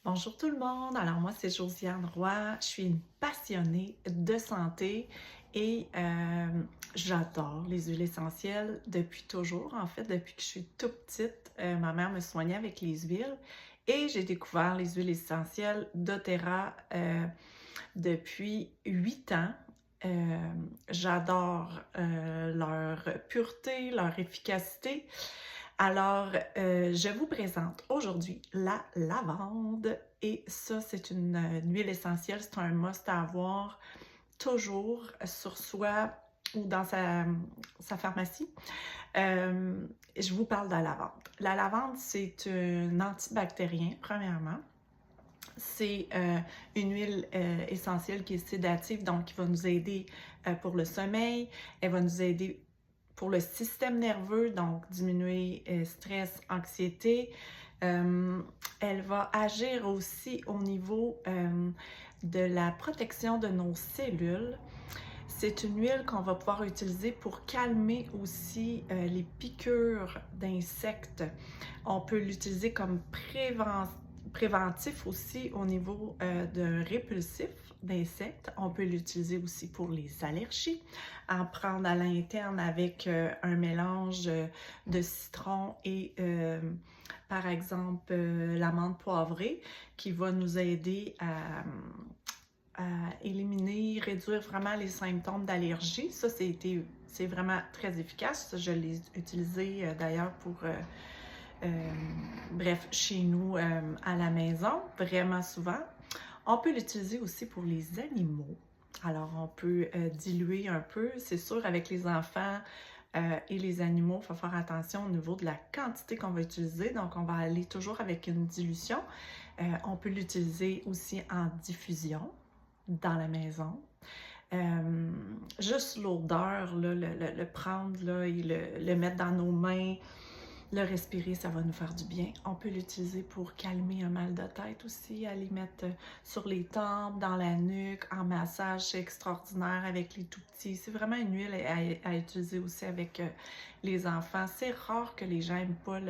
Bonjour tout le monde, alors moi c'est Josiane Roy, je suis une passionnée de santé et j'adore les huiles essentielles depuis toujours, en fait depuis que je suis toute petite, ma mère me soignait avec les huiles et j'ai découvert les huiles essentielles d'Otera depuis 8 ans. Euh, J'adore leur pureté, leur efficacité. Alors, je vous présente aujourd'hui la lavande et ça, c'est une huile essentielle, c'est un must à avoir toujours sur soi ou dans sa pharmacie. Je vous parle de la lavande. La lavande, c'est un antibactérien, premièrement. C'est une huile essentielle qui est sédative, donc qui va nous aider pour le sommeil. Elle va nous aider pour le système nerveux, donc diminuer stress, anxiété. Elle va agir aussi au niveau de la protection de nos cellules. C'est une huile qu'on va pouvoir utiliser pour calmer aussi les piqûres d'insectes. On peut l'utiliser comme préventif aussi au niveau de répulsif d'insectes. On peut l'utiliser aussi pour les allergies, en prendre à l'interne avec un mélange de citron et par exemple l'amande poivrée qui va nous aider à éliminer, réduire vraiment les symptômes d'allergie. Ça, c'est vraiment très efficace. Je l'ai utilisé d'ailleurs pour, bref, chez nous à la maison, vraiment souvent. On peut l'utiliser aussi pour les animaux. Alors, on peut diluer un peu. C'est sûr, avec les enfants et les animaux, il faut faire attention au niveau de la quantité qu'on va utiliser. Donc, on va aller toujours avec une dilution. On peut l'utiliser aussi en diffusion dans la maison. Juste l'odeur, le prendre là, et le mettre dans nos mains, le respirer, ça va nous faire du bien. On peut l'utiliser pour calmer un mal de tête aussi, aller mettre sur les tempes, dans la nuque, en massage, c'est extraordinaire avec les tout-petits. C'est vraiment une huile à utiliser aussi avec les enfants. C'est rare que les gens n'aiment pas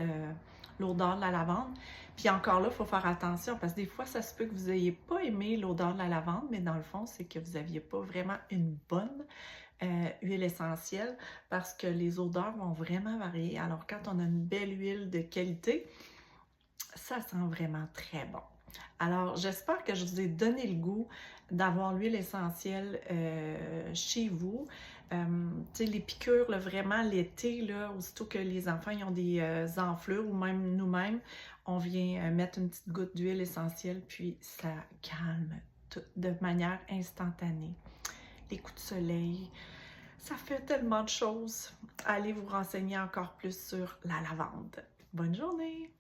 l'odeur de la lavande. Puis encore là, il faut faire attention parce que des fois, ça se peut que vous n'ayez pas aimé l'odeur de la lavande, mais dans le fond, c'est que vous n'aviez pas vraiment une bonne huile essentielle parce que les odeurs vont vraiment varier. Alors, quand on a une belle huile de qualité, ça sent vraiment très bon. Alors, j'espère que je vous ai donné le goût d'avoir l'huile essentielle chez vous. Tu sais, les piqûres, là, vraiment l'été, là, aussitôt que les enfants ils ont des enflures ou même nous-mêmes, on vient mettre une petite goutte d'huile essentielle, puis ça calme tout de manière instantanée. Les coups de soleil, ça fait tellement de choses. Allez vous renseigner encore plus sur la lavande. Bonne journée!